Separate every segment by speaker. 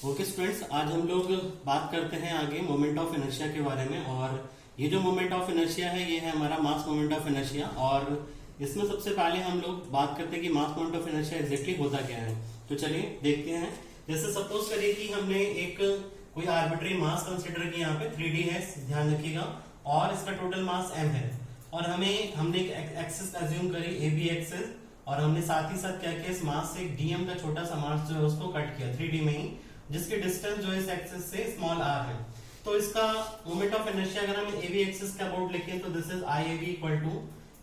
Speaker 1: Okay students, आज हम लोग बात करते हैं आगे मोमेंट ऑफ इनर्शिया के बारे में। और ये जो मोमेंट ऑफ इनर्शिया है ये है हमारा मास मोमेंट ऑफ इनर्शिया। और इसमें सबसे पहले हम लोग बात करते हैं कि मास मोमेंट ऑफ इनर्शिया एग्जैक्टली होता क्या है। तो चलिए देखते हैं। जैसे सपोज करिए कि हमने एक कोई आर्बिट्री मास कंसिडर किया, यहाँ पे 3D है, ध्यान रखिएगा, और इसका टोटल मास m है। और हमने एक एक्सिस एज्यूम करी ए बी एक्सिस, और हमने साथ ही साथ क्या किया, इस मास से एक dm का छोटा सा मास जो है उसको कट किया 3D में ही, जिसके डिस्टेंस जो है इस एक्सिस से स्मॉल r है। तो इसका मोमेंट ऑफ इनर्शिया अगर हम ab एक्सिस का अबाउट लिखें तो this is IAB equal to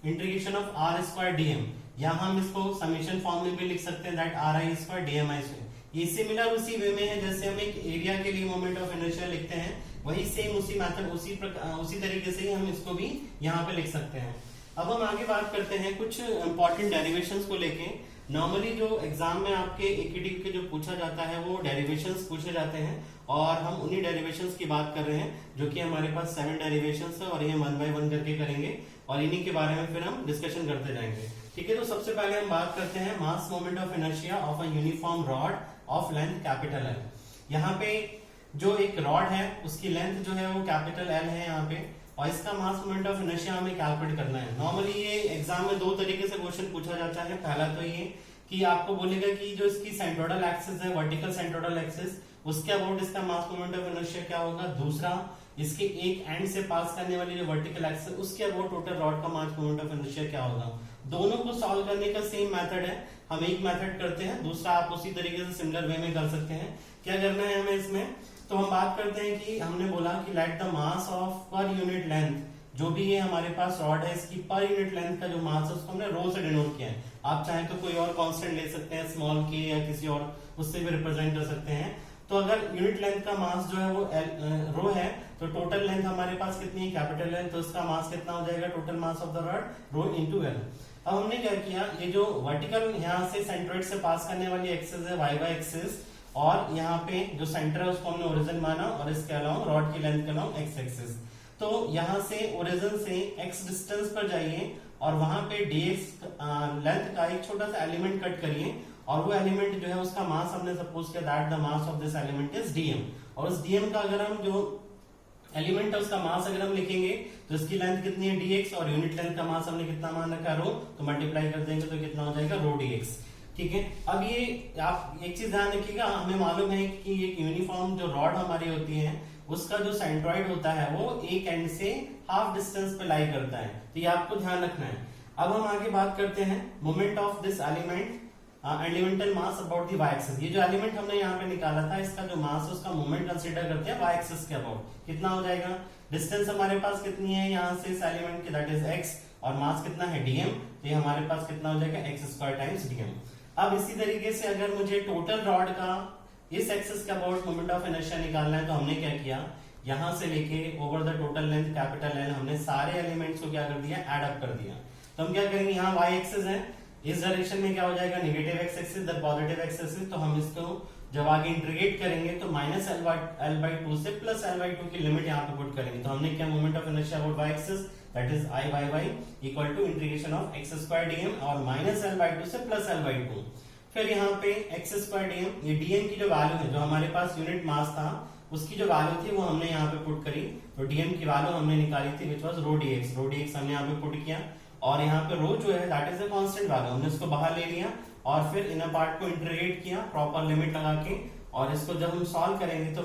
Speaker 1: integration of r square dm, या हम इसको समेशन फॉर्म में भी लिख सकते हैं that ri square dmi square. ये सिमिलर उसी वे में है जैसे हम एक एरिया के लिए मोमेंट ऑफ इनर्शिया लिखते हैं, वही सेम उसी मेथड उसी तरीके से ही हम इसको भी यहाँ पे लिख सकते हैं। अब हम आगे बात करते हैं कुछ इंपॉर्टेंट डेरिवेशंस को लेके। नॉर्मली जो एग्जाम में आपके एकेडी के जो पूछा जाता है वो डेरिवेशंस पूछे जाते हैं, और हम उन्हीं डेरिवेशंस की बात कर रहे हैं जो कि हमारे पास 7 डेरिवेशंस है, और ये 1 बाय 1 करके करेंगे और इन्हीं के बारे में फिर हम डिस्कशन करते जाएंगे। ठीक है, तो सबसे पहले हम बात करते हैं मास moment of inertia of a uniform rod of length capital L. यहाँ पे जो एक रॉड है उसकी लेंथ जो है वो कैपिटल एल है यहाँ पे, और इसका मास मोमेंट ऑफ इनर्शिया हमें कैलकुलेट करना है। नॉर्मली ये एग्जाम में दो तरीके से क्वेश्चन पूछा जाता है। पहला तो ये कि आपको बोलेगा कि जो इसकी सेंट्रोइडल एक्सिस है, वर्टिकल सेंट्रोइडल एक्सिस, उसके अबाउट इसका मास मोमेंट ऑफ इनर्शिया क्या होगा। दूसरा, इसके एक एंड से पास करने वाली जो वर्टिकल एक्सिस, उसके अबाउट टोटल रॉड का मास मोमेंट ऑफ इनर्शिया क्या होगा। दोनों को सॉल्व करने का सेम मेथड है। हम एक मेथड करते हैं, दूसरा आप उसी तरीके से सिमिलर वे में कर सकते हैं। क्या करना है हमें इसमें, तो हम बात करते हैं कि हमने बोला कि let the mass of per unit length, जो भी ये हमारे पास रॉड है इसकी पर यूनिट लेंथ का जो मास है उसको हमने रो से डिनोट किया है। आप चाहें तो कोई और कांस्टेंट ले सकते हैं, स्मॉल के या किसी और, उससे भी रिप्रेजेंट कर सकते हैं। तो अगर यूनिट लेंथ का मास जो है वो रो है, तो टोटल लेंथ हमारे पास कितनी है, कैपिटल लेंथ, तो इसका मास कितना हो जाएगा, total mass of the rod rho into L. अब हमने क्या किया, ये जो वर्टिकल यहाँ से सेंट्रोइड से पास करने वाली एक्सिस है वाई वाई एक्सिस, और यहाँ पे जो सेंटर है उसको हमने ओरिजिन माना, और इसके अलावा रॉड की लेंथ के अलावा एक्स एक्सिस। तो यहाँ से ओरिजिन से एक्स डिस्टेंस पर जाइए और वहां पे dx लेंथ का एक छोटा सा एलिमेंट कट करिए, और वो एलिमेंट जो है उसका मास हमने सपोज किया that the mass of this element is dm। और उस dm का अगर हम जो एलिमेंट है उसका मास अगर हम लिखेंगे तो इसकी लेंथ कितनी है dx, और यूनिट लेंथ का मास हमने कितना मान रखा रो, तो मल्टीप्लाई कर देंगे तो कितना हो जाएगा रो dx। ठीक है, अब ये आप एक चीज ध्यान रखिएगा, हमें मालूम है कि एक यूनिफॉर्म जो रॉड हमारी होती है उसका जो सेंट्रॉइड होता है वो एक एंड से हाफ डिस्टेंस पे लाई करता है, तो ये आपको ध्यान रखना है। अब हम आगे बात करते हैं moment of this element elemental mass about the Y axis. ये जो एलिमेंट हमने यहाँ पे निकाला था इसका जो मास है उसका मोमेंट कंसीडर करते हैं वाई एक्सिस के अबाउट। कितना हो जाएगा, डिस्टेंस हमारे पास कितनी है यहाँ से इस एलिमेंट की, दैट इज x, और मास कितना है dm, तो ये हमारे पास कितना हो जाएगा x स्क्वायर टाइम्स dm। अब इसी तरीके से अगर मुझे टोटल रॉड का इस एक्सिस का अबाउट मोमेंट ऑफ इनर्शिया निकालना है, तो हमने क्या किया, यहां से लेके over the total length capital L हमने सारे एलिमेंट्स को क्या कर दिया, एड अप कर दिया। तो हम क्या करेंगे, यहाँ y एक्सिस है, इस डायरेक्शन में क्या हो जाएगा negative x axis, the positive x axis, तो हम इसको जब आगे इंटीग्रेट करेंगे तो माइनस l/2 से प्लस l/2 की लिमिट यहाँ पे पुट करेंगे। तो हमने क्या moment of inertia about y axis that is I/y equal to integration of x square dm और माइनस l/2 से प्लस l/2। फिर यहाँ पे x स्क्वायर dm, ये dm की जो वैल्यू है, जो हमारे पास यूनिट मास था उसकी जो वैल्यू थी वो हमने यहाँ पे पुट करी, तो dm की वैल्यू हमने निकाली थी विच वाज रो dx हमने यहाँ पे पुट किया, और यहाँ पे रो जो है that is a constant value, हमने उसको बाहर ले लिया और फिर इनर पार्ट को इंटीग्रेट किया प्रॉपर लिमिट लगा के, और इसको जब हम सॉल्व करेंगे तो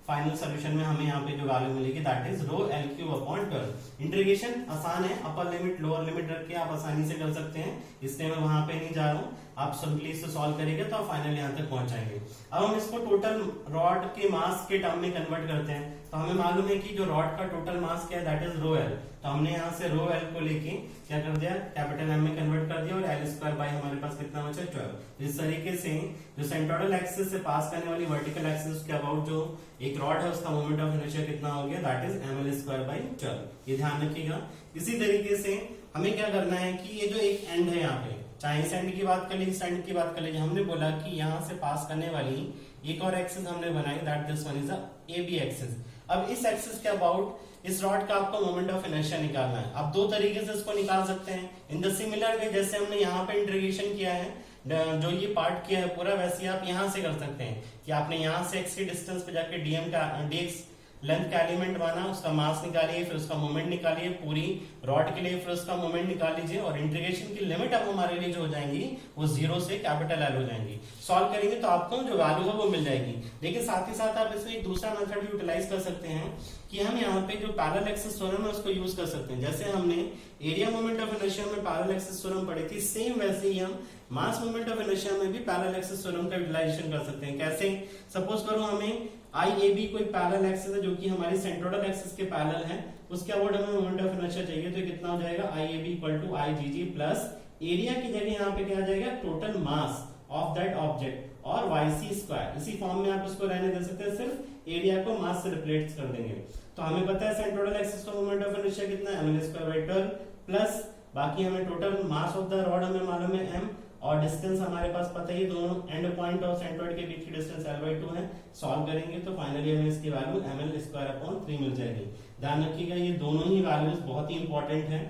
Speaker 1: फाइनल सोल्यूशन में हमें यहाँ पे जो वैल्यू मिलेगी that is row L3/12। Integration आसान है, अपर लिमिट लोअर लिमिट रख के आप आसानी से कर सकते हैं, इसलिए मैं वहां पे नहीं जा रहा हूँ, आप सिंपली इसको सॉल्व करेंगे तो आप फाइनल यहाँ तक पहुंच जाएंगे। अब हम इसको टोटल रॉड के मास के टर्म में कन्वर्ट करते हैं, तो हमें मालूम है कि जो रॉड का टोटल मास क्या है दैट इज रो एल, तो हमने यहाँ से रो एल को लेके क्या कर दिया, कैपिटल एम में कन्वर्ट कर दिया, और एल स्क्वायर बाई हमारे पास कितना बचा 12। इस तरीके से जो सेंट्रोइडल एक्सिस से पास करने वाली वर्टिकल एक्सिस के अबाउट जो एक रॉड है उसका मोमेंट ऑफ इनर्शिया कितना हो गया, that is ml square by 12। ये ध्यान रखिएगा। इसी तरीके से हमें क्या करना है कि ये जो एक एंड है यहाँ पे, चाहे इस एंड की बात कर लीजिए इस एंड की बात कर लीजिए, हमने बोला कि यहाँ से पास करने वाली एक और एक्सिस हमने बनाई that this one is A B axis. अब इस एक्सिस के अबाउट इस रॉड का आपको मोमेंट ऑफ इनर्शिया निकालना है। आप दो तरीके से इसको निकाल सकते हैं, इन द सिमिलर वे जैसे हमने यहाँ पे इंटीग्रेशन किया है, जो ये पार्ट किया है पूरा, वैसे आप यहाँ से कर सकते हैं कि आपने यहाँ से x की डिस्टेंस पे जाके dx लेंथ का एलिमेंट माना, उसका मास निकालिए, फिर उसका मोमेंट निकालिए पूरी रॉड के लिए, फिर उसका मोमेंट निकाल लीजिए, और इंटीग्रेशन की लिमिट अब हमारे लिए जो हो जाएंगी वो 0 से कैपिटल L हो जाएंगी। सॉल्व करेंगे तो आपको जो वैल्यू है वो मिल जाएगी। लेकिन साथ ही साथ आप इसमें एक दूसरा मेथड यूटिलाइज कर सकते हैं कि हम यहाँ पे जो पैरेलल एक्सिस थ्योरम है उसको यूज कर सकते हैं। जैसे हमने एरिया मोमेंट ऑफ इनर्शिया में पैरेलल एक्सिस थ्योरम पढ़ी थी, सेम वैसे ही हम मास मोमेंट ऑफ इनर्शिया में भी पैरेलल एक्सिस थ्योरम का यूटिलाइजेशन कर सकते हैं। कैसे? सपोज करो हमें IAB कोई पैरेलल एक्सिस है जो कि हमारी सेंट्रोइडल एक्सिस के पैरेलल है, उसके अबाउट हमें मोमेंट ऑफ इनर्शिया चाहिए, तो कितना हो जाएगा IAB equal to IgG plus area की जगह यहाँ पे क्या आ जाएगा total mass of that object और YC स्क्वायर। इसी फॉर्म में आप उसको रहने दे सकते हैं, सिर्फ एरिया को मास से रिप्लेस कर देंगे। तो हमें पता है सेंट्रोइडल एक्सिस का मोमेंट ऑफ इनर्शिया कितना है ml स्क्वायर बाय 12 प्लस बाकी हमें total mass of the rod हमें मालूम है m, और डिस्टेंस हमारे पास पता ही दोनों एंड पॉइंट और सेंट्रोइड के बीच की डिस्टेंस L/2 है। सॉल्व करेंगे तो फाइनली हमें इसकी वैल्यू ml स्क्वायर अपॉन 3 मिल जाएगी। ध्यान रखिएगा ये दोनों ही वैल्यूज बहुत ही इंपॉर्टेंट हैं,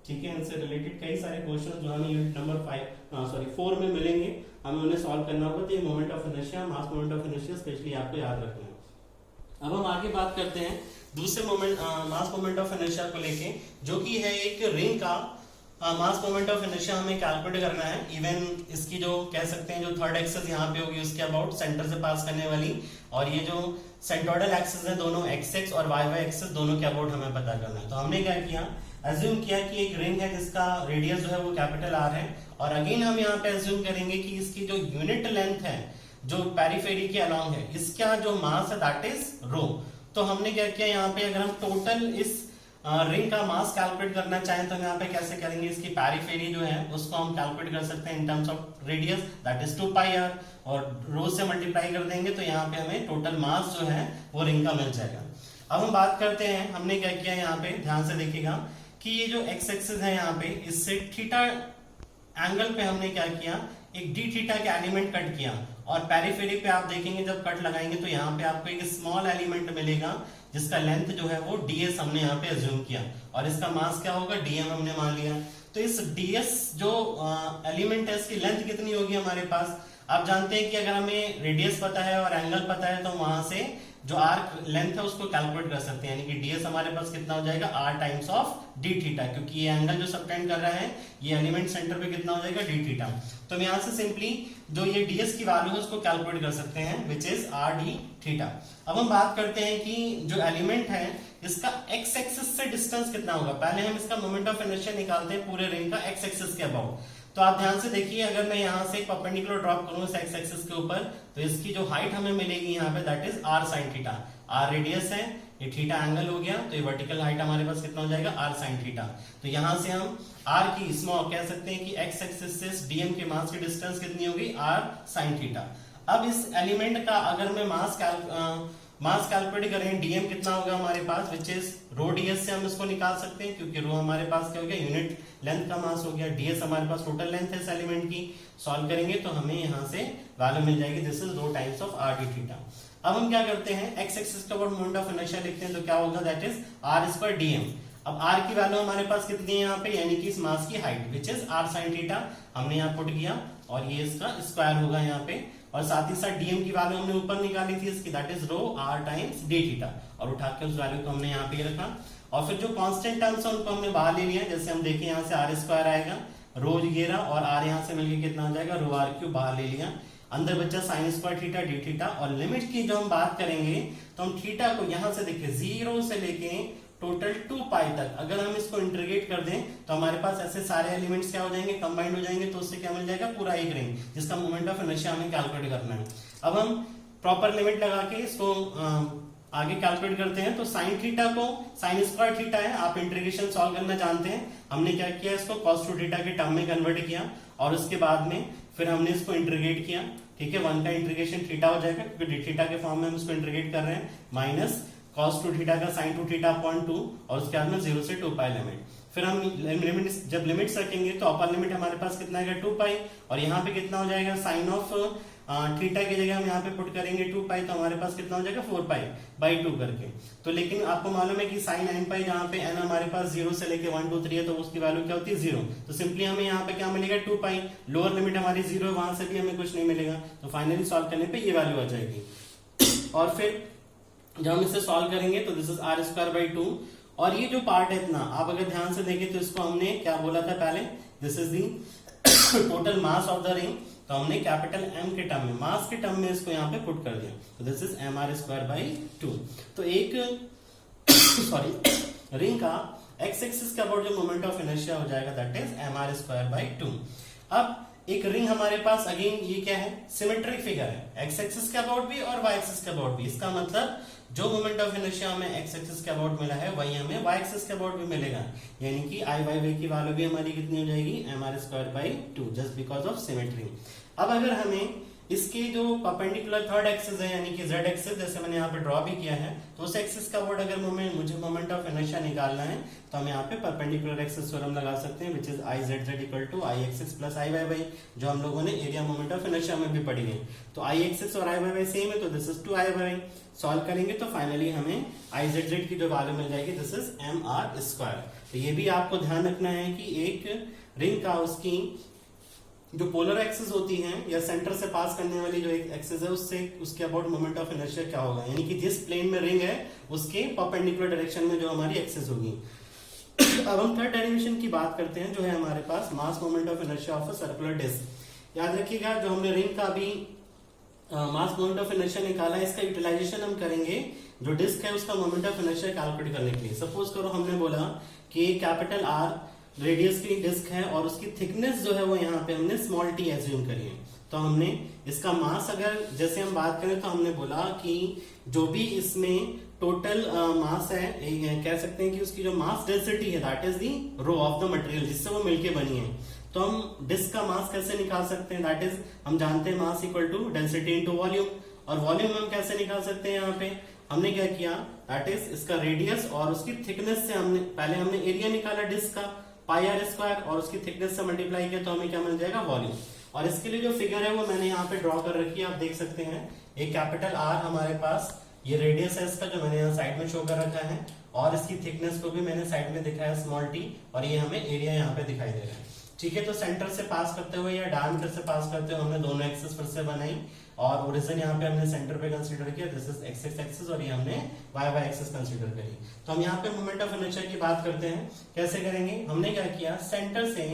Speaker 1: ठीक है। इनसे रिलेटेड कई सारे क्वेश्चन जो हमें यूनिट नंबर 4 में मिलेंगे, हमें उन्हें सॉल्व करना होगा। तो ये moment of inertia, mass moment of inertia specially आपको याद रखना है। अब हम आगे बात करते हैं दूसरे moment mass moment of inertia को लेके, जो कि है एक रिंग का मास मोमेंट ऑफ इनर्शिया हमें कैलकुलेट करना है। इवन इसकी जो कह सकते हैं जो थर्ड एक्सिस यहाँ पे होगी उसके अबाउट सेंटर से पास करने वाली, और ये जो सेंट्रोइडल एक्सिस है दोनों x और y एक्सिस दोनों के अबाउट हमें पता करना है। तो हमने क्या किया, अज्यूम किया कि एक रिंग है जिसका रेडियस जो है वो कैपिटल R है, और अगेन हम यहाँ पे अज्यूम करेंगे कि इसकी जो यूनिट लेंथ है जो पेरिफेरी के अलोंग है, इसका जो मास है दैट इज रो। तो हमने क्या किया यहाँ पे, अगर हम टोटल इस रिंग का मास कैलकुलेट करना चाहें तो हम यहाँ पे कैसे करेंगे, इसकी पेरिफेरी जो है उसको हम कैलकुलेट कर सकते हैं in terms of radius that is 2πr, और रो से मल्टीप्लाई कर देंगे तो यहाँ पे हमें टोटल मास जो है वो रिंग का मिल जाएगा। अब हम बात करते हैं, हमने क्या किया यहाँ पे, ध्यान से देखिएगा कि ये जो x एक्सिस है यहाँ पे, इससे थीटा एंगल पे हमने क्या किया, एक d थीटा का एलिमेंट कट किया, और पेरिफेरी पे आप देखेंगे जब कट लगाएंगे तो यहाँ पे आपको एक स्मॉल एलिमेंट मिलेगा जिसका लेंथ जो है वो ds हमने यहाँ पे अज्यूम किया, और इसका मास क्या होगा dm हमने मान लिया। तो इस ds जो एलिमेंट है इसकी लेंथ कितनी होगी हमारे पास, आप जानते हैं कि अगर हमें रेडियस पता है और एंगल पता है तो वहां से जो आर्क लेंथ है उसको कैलकुलेट कर सकते हैं, यानी कि ds हमारे पास कितना हो जाएगा r times of d theta, क्योंकि ये एंगल जो सबटेंड कर रहा है ये एलिमेंट सेंटर पे कितना हो जाएगा d थीटा। तो हम यहाँ से सिंपली जो ये ds की वैल्यू है उसको कैलकुलेट कर सकते हैं which is r d theta. अब हम बात करते हैं कि जो एलिमेंट है इसका x एक्सिस से डिस्टेंस कितना होगा। पहले हम इसका मोमेंट ऑफ इनर्शिया निकालते हैं पूरे रिंग का x एक्सिस के अबाउट। तो आप ध्यान से देखिए, अगर मैं यहाँ से परपेंडिकुलर ड्रॉप करूँ इस x एक्सिस के ऊपर, तो इसकी जो हाइट हमें मिलेगी यहाँ पे that is r sin theta. r radius है, ये थीटा एंगल हो गया, तो ये वर्टिकल हाइट हमारे पास कितना हो जाएगा r sin थीटा। तो यहाँ से हम r की स्मॉल कह सकते हैं कि x एक्सिस से dm के मास की डिस्टेंस कितनी होगी r sin थीटा। अब इस एलिमेंट का अगर मैं मास कैलकुलेट करें, dm कितना होगा हमारे पास विच इज रो ds से हम इसको निकाल सकते हैं, क्योंकि रो हमारे पास क्या हो गया यूनिट लेंथ का मास हो गया, ds हमारे पास टोटल लेंथ है इस एलिमेंट की। सॉल्व करेंगे तो हमें यहाँ से वैल्यू मिल जाएगी this is rho times of r d theta. अब हम क्या करते हैं, x एक्सिस का मोमेंट ऑफ इनर्शिया लिखते हैं, तो क्या होगा that is r square dm। अब r की वैल्यू हमारे पास कितनी है यहाँ पे, यानी कि इस मास की height which is r sin theta हमने यहाँ पुट किया, और ये इसका स्क्वायर होगा यहाँ पे, और साथ ही साथ dm की वैल्यू हमने ऊपर निकाली थी इसकी that is rho r times d theta, और उठा के उस वैल्यू को हमने यहाँ पे रखा। और फिर जो कांस्टेंट टर्म्स है उनको हमने बाहर ले लिया, जैसे हम देखें यहाँ से r स्क्वायर आएगा, रो ये रहा, और r यहाँ से मिलके कितना हो जाएगा रो r क्यूब बाहर ले लिया, अंदर बच्चा sine square theta D theta. और लिमिट की जो हम बात करेंगे तो हम थीटा को यहाँ से देखिए 0 से लेके टोटल 2π तक अगर हम इसको इंटीग्रेट कर दें तो हमारे पास ऐसे सारे एलिमेंट्स क्या हो जाएंगे, कंबाइंड हो जाएंगे, तो उससे क्या मिल जाएगा पूरा एक रिंग जिसका मोमेंट ऑफ इनर्शिया हमें कैलकुलेट करना है। अब हम प्रॉपर लिमिट लगा के इसको आगे कैलकुलेट करते हैं। तो साइन थीटा को साइन स्क्वायर थीटा है, आप इंटीग्रेशन सॉल्व करना जानते हैं, हमने क्या किया इसको cos 2 थीटा के टर्म में कन्वर्ट किया, और उसके बाद में फिर हमने इसको इंटीग्रेट किया, ठीक है। 1 का इंटीग्रेशन थीटा हो जाएगा क्योंकि डी थीटा के फॉर्म में हम इसको इंटीग्रेट कर रहे हैं, माइनस cos 2 थीटा का sin 2 थीटा अपॉन 2, और उसके बाद में 0 से 2π लिमिट। फिर हम जब लिमिट्स रखेंगे तो अपर लिमिट हमारे पास कितना आएगा 2π, और यहाँ पे कितना हो जाएगा साइन ऑफ थीटा की जगह हम यहाँ पे पुट करेंगे 2 पाई, तो हमारे पास कितना हो जाएगा 4 पाई बाई 2 करके। तो लेकिन आपको मालूम है कि साइन n पाई जहाँ पे n हमारे पास 0 से लेके 1 2 3 है, तो उसकी वैल्यू क्या होती है 0। तो सिंपली हमें यहाँ पे क्या मिलेगा 2 पाई, लोअर लिमिट हमारी 0 है, वहां से भी हमें कुछ नहीं मिलेगा। तो फाइनली सॉल्व करने पे ये वैल्यू आ जाएगी। और फिर जब हम इसे सॉल्व करेंगे तो this is R square by 2। और ये जो पार्ट है इतना, आप अगर ध्यान से देखें तो इसको हमने क्या बोला था पहले, this is the total mass of the ring. तो हमने कैपिटल M के टर्म में, मास के टर्म में इसको यहाँ पे पुट कर दिया। तो this is M R square by 2। तो एक सॉरी रिंग का एक्स एक्सिस के अबाउट जो मोमेंट ऑफ इनर्शिया हो जाएगा that is M R square by 2। अब एक रिंग हमारे पास अगेन ये क्या है, सिमेट्रिक फिगर है, एक्स एक्सिस के अबाउट भी और वाई एक्सिस के अबाउट भी। इसका मतलब जो मोमेंट ऑफ इनर्शिया हमें एक्स एक्सिस के अबाउट मिला है वही हमें वाई एक्सिस के अबाउट भी मिलेगा, यानी कि आई वाई वाई की वैल्यू भी हमारी कितनी हो जाएगी M R square by 2 just because of symmetry. अब अगर हमें इसके जो परपेंडिकुलर थर्ड एक्सिस है यानी कि जेड एक्सिस, जैसे मैंने यहाँ पे ड्रॉ भी किया है, तो उस एक्सिस का अबाउट अगर मुझे मोमेंट ऑफ इनर्शिया निकालना है तो हम यहाँ पे परपेंडिकुलर एक्सिस थ्योरम लगा सकते हैं, which is I Z Z equal to I axis plus I Y Y, जो हम लोगों ने एरिया मोमेंट ऑफ इनर्शिया में भी पढ़ी है। तो आई एक्सिस और आई वाई वाई सेम है, तो this is 2 I Y Y. Solve करेंगे तो फाइनली हमें आई जेड जेड की जो वैल्यू मिल जाएगी this is M R square. तो ये भी आपको ध्यान रखना है कि एक रिंग का उसकी जो पोलर एक्सिस होती है या सेंटर से पास करने वाली जो एक एक्सिस है उससे उसके अबाउट मोमेंट ऑफ इनर्शिया क्या होगा, यानी कि जिस प्लेन में रिंग है उसके परपेंडिकुलर डायरेक्शन में जो हमारी एक्सिस होगी। अब हम थर्ड डेरिवेशन की बात करते हैं, जो है हमारे पास mass moment of inertia of a circular disc. याद रखिएगा जो हमने रिंग का अभी मास मोमेंट ऑफ इनर्शिया निकाला है, इसका यूटिलाइजेशन हम करेंगे जो डिस्क है उसका मोमेंट ऑफ इनर्शिया कैलकुलेट करने के लिए। सपोज करो हमने बोला कि कैपिटल आर रेडियस की डिस्क है और उसकी थिकनेस जो है वो यहाँ पे हमने स्मॉल टी एज्यूम करी है। तो हमने इसका मास अगर जैसे हम बात करें तो हमने बोला कि जो भी इसमें टोटल मास है, कह सकते हैं कि उसकी जो मास डेंसिटी है that is the rho of the material जिससे वो मिलके बनी है। तो हम डिस्क का मास कैसे निकाल सकते हैं, दैट इज हम जानते हैं mass equal to density into volume. और वॉल्यूम हम कैसे निकाल सकते हैं, यहाँ पे हमने क्या किया, दैट इज इसका रेडियस और उसकी थिकनेस से पहले हमने एरिया निकाला डिस्क का पाई आर स्क्वायर और उसकी थिकनेस से मल्टीप्लाई किया तो हमें क्या मिल जाएगा वॉल्यूम। और इसके लिए जो फिगर है वो मैंने यहाँ पे ड्रॉ कर रखी है, आप देख सकते हैं। एक कैपिटल आर हमारे पास ये रेडियस है इसका जो मैंने यहाँ साइड में शो कर रखा है, और इसकी थिकनेस को भी मैंने साइड में दिखाया स्मॉल टी, और ये हमें एरिया यहाँ पे दिखाई दे रहा है। ठीक है, तो सेंटर से पास करते हुए या डायमीटर से पास करते हुए हमने दोनों एक्सिस फिर से बनाई और ओरिजिन यहाँ पे हमने सेंटर पे कंसीडर किया, this is x x axis, और ये हमने वाई वाई एक्सिस कंसीडर करी। तो हम यहाँ पे मोमेंट ऑफ इनर्शिया की बात करते हैं, कैसे करेंगे। हमने क्या किया, सेंटर से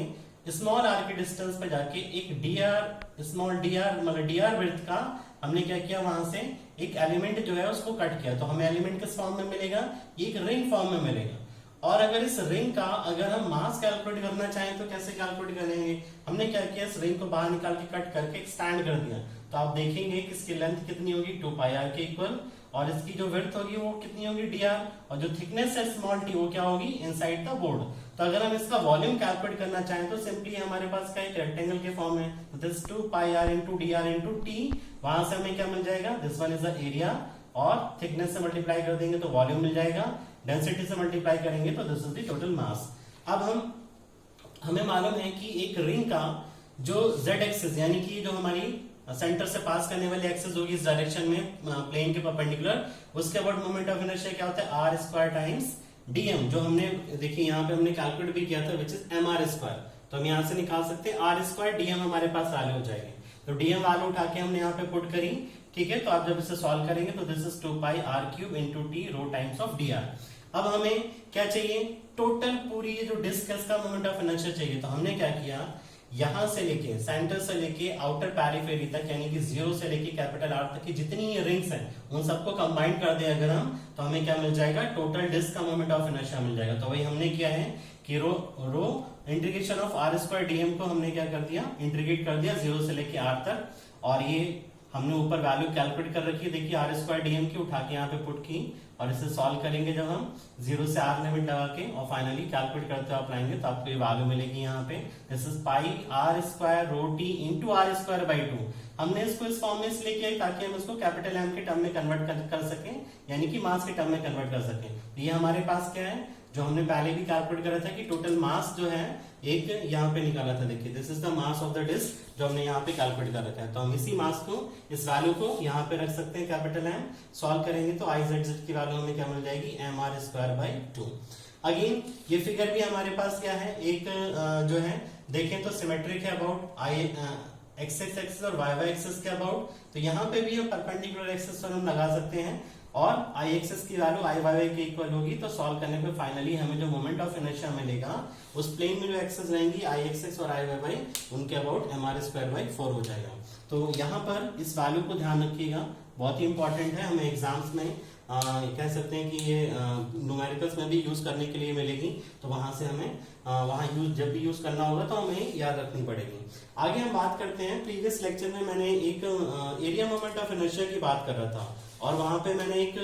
Speaker 1: स्मॉल आर के डिस्टेंस पे जाके एक D R small D R मतलब डी आर विड्थ का हमने क्या किया, वहां से एक एलिमेंट जो है उसको कट किया। तो हमें एलिमेंट किस फॉर्म में मिलेगा, एक रिंग फॉर्म में मिलेगा। और अगर इस रिंग का अगर हम मास कैलकुलेट करना चाहें तो कैसे कैलकुलेट करेंगे, हमने क्या किया, इस रिंग को बाहर निकाल के कट करके एक्सटैंड कर दिया। तो आप देखेंगे कि इसकी लेंथ कितनी होगी 2 पाई आर के इक्वल, और इसकी जो विड्थ होगी वो कितनी होगी डी आर, और जो थिकनेस है स्मॉल टी वो क्या होगी इनसाइड द बोर्ड। तो अगर हम इसका वॉल्यूम कैलकुलेट करना चाहें तो सिंपली हमारे पास क्या एक रेक्टेंगल के फॉर्म है, this 2 pi R into D R into T, वहां से हमें क्या मिल जाएगा, this one is the area, और थिकनेस से मल्टीप्लाई कर देंगे तो वॉल्यूम मिल जाएगा, डेंसिटी से मल्टीप्लाई करेंगे तो this is the total mass. अब हमें मालूम है कि एक रिंग का जो z एक्सिस यानी कि जो हमारी सेंटर से पास करने वाली एक्सिस होगी इस डायरेक्शन में प्लेन के परपेंडिकुलर, उसके अबाउट मोमेंट ऑफ इनर्शिया क्या होता है, आर स्क्वायर टाइम्स डीएम, जो हमने देखिए यहाँ पे हमने कैलकुलेट भी किया था which is M R square. तो हम यहाँ से निकाल सकते हैं आर स्क्वायर डीएम, हमारे पास वैल्यू हो जाएगी। तो डीएम वैल्यू उठा के हमने यहाँ पे पुट करी, ठीक है। तो आप जब इसे सॉल्व करेंगे तो this is 2 pi R cube into T rho times of D R. अब हमें क्या चाहिए, टोटल पूरी ये जो डिस्क है इसका मोमेंट ऑफ इनर्शिया चाहिए। तो हमने क्या किया, यहां से लेके सेंटर से लेके आउटर पेरिफेरी तक यानी कि 0 से लेके कैपिटल आर तक की जितनी ये रिंग्स हैं उन सबको कंबाइन कर दे अगर हम, तो हमें क्या मिल जाएगा, टोटल डिस्क का मोमेंट ऑफ इनर्शिया मिल जाएगा। तो वही हमने किया है कि rho integration of R square D M को हमने क्या कर दिया, इंटीग्रेट कर दिया 0 से लेके आर तक, और ये हमने ऊपर वैल्यू कैलकुलेट कर रखी है, देखिए आर स्क्वायर डीएम की उठा के यहाँ पे पुट की, और इसे सॉल्व करेंगे जब हम 0 से आर लिमिट लगा के और फाइनली कैलकुलेट करते हुए आप लाएंगे तो आपको ये वैल्यू मिलेगी यहाँ पे, this is pi R square rho T into R square by 2। हमने इसको इस फॉर्म में इसलिए किया ताकि हम इसको कैपिटल एम के टर्म में कन्वर्ट कर सकें, यानी कि मास के टर्म में कन्वर्ट कर सकें। तो ये हमारे पास क्या है, जो हमने पहले भी कैलकुलेट करा था कि टोटल मास जो है एक यहाँ पे निकाला था। देखिए this is the mass of the disc जो हमने यहाँ पे कैलकुलेट कर रखा है। तो हम इसी मास को, इस वैल्यू को यहाँ पे रख सकते हैं कैपिटल एम। सॉल्व करेंगे तो IZZ की वैल्यू हमें क्या मिल जाएगी, mr²/2। अगेन ये फिगर भी हमारे पास क्या है, एक जो है देखें तो सिमेट्रिक है अबाउट एक्स एक्सिस और वाई एक्सिस के अबाउट। तो यहाँ पे भी हम परपेंडिकुलर एक्सिस पर हम लगा सकते हैं और आई एक्सिस की वैल्यू आई वाई के इक्वल होगी। तो सॉल्व करने पे फाइनली हमें जो मोमेंट ऑफ इनर्शिया मिलेगा उस प्लेन में जो एक्सिस रहेंगी आई एक्सिस और आई वाई उनके अबाउट mr²/4 हो जाएगा। तो यहाँ पर इस वैल्यू को ध्यान रखिएगा, बहुत ही इंपॉर्टेंट है, हमें एग्जाम्स में कह सकते हैं कि ये न्यूमेरिकल्स में भी यूज करने के लिए मिलेगी। तो वहां से हमें वहां जब भी यूज करना होगा तो हमें याद रखनी पड़ेगी। आगे हम बात करते हैं, प्रीवियस लेक्चर में मैंने एक एरिया मोमेंट ऑफ इनर्शिया की बात कर रहा था और वहां पे मैंने एक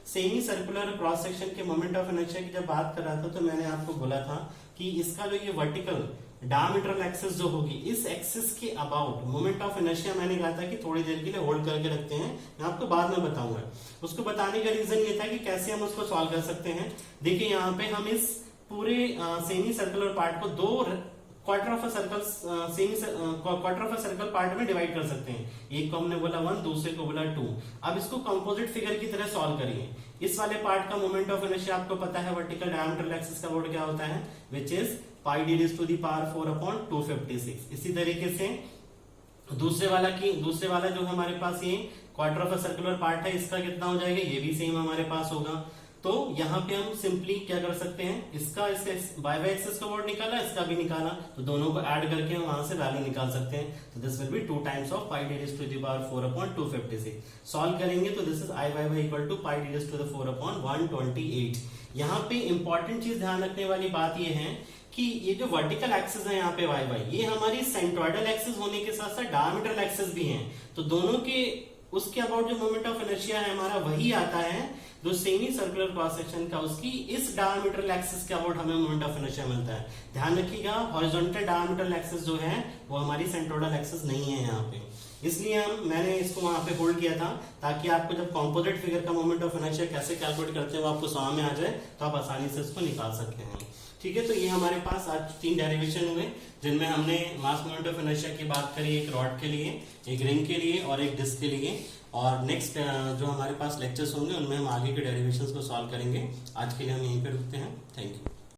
Speaker 1: सेमी सर्कुलर क्रॉस सेक्शन के मोमेंट ऑफ इनर्शिया की जब बात कर रहा था तो मैंने आपको बोला था कि इसका जो ये वर्टिकल डायमीटरल एक्सिस जो होगी, इस एक्सिस के अबाउट मोमेंट ऑफ इनर्शिया मैंने कहा था कि थोड़ी देर के लिए होल्ड करके रखते हैं, मैं आपको बाद में बताऊंगा। उसको बताने का रीजन ये था कि कैसे हम उसको सॉल्व कर सकते हैं। देखिए यहाँ पे हम इस पूरे सेमी सर्कुलर पार्ट को दो quarter of a circle part में डिवाइड कर सकते हैं। एक को हमने बोला 1, दूसरे को बोला 2। अब इसको कंपोजिट फिगर की तरह सॉल्व करिए। इस वाले पार्ट का मोमेंट ऑफ इनर्शिया आपको पता है, वर्टिकल डायमीटरल एक्सिस का अबाउट क्या होता है, विच इज πd⁴/256। इसी तरीके से दूसरे वाला जो हमारे पास ये quarter of a circular part है, इसका कितना हो जाएगा, ये भी सेम हमारे पास होगा। तो यहाँ पे हम सिंपली क्या कर सकते हैं, इसका वाई वाई एक्सिस का अबाउट निकाला, इसका भी निकाला, तो दोनों को ऐड करके हम वहां से वैल्यू निकाल सकते हैं। तो this will be 2 times of πd⁴/256। Solve करेंगे तो this is I Y Y equal to πd⁴128। यहाँ पे इंपॉर्टेंट चीज ध्यान रखने वाली बात ये है कि ये जो वर्टिकल एक्सिस है यहाँ पे वाई वाई, ये हमारी सेंट्रोइडल एक्सिस होने के साथ साथ डायमीटरल एक्सिस भी है। तो दोनों के उसके अबाउट जो मोमेंट ऑफ इनर्शिया है हमारा वही आता है जो सेमी सर्कुलर क्रॉस सेक्शन का, उसकी इस डायमीटरल एक्सिस के अबाउट हमें मोमेंट ऑफ इनर्शिया मिलता है। ध्यान रखिएगा, हॉरिजॉन्टल डायमीटरल एक्सिस जो है वो हमारी सेंट्रोइडल एक्सिस नहीं है यहाँ पे, इसलिए मैंने इसको वहां पे होल्ड किया था ताकि आपको जब कॉम्पोजिट फिगर का मोमेंट ऑफ इनर्शिया कैसे कैलकुलेट करते हैं वो आपको समझ में आ जाए, तो आप आसानी से इसको निकाल सकते हैं। ठीक है, तो ये हमारे पास आज 3 डेरिवेशन हुए जिनमें हमने मास मोमेंट ऑफ इनर्शिया की बात करी, एक रॉड के लिए, एक रिंग के लिए और एक डिस्क के लिए। और नेक्स्ट जो हमारे पास लेक्चर्स होंगे उनमें हम आगे के डेरिवेशंस को सॉल्व करेंगे। आज के लिए हम यहीं पे रुकते हैं। Thank you.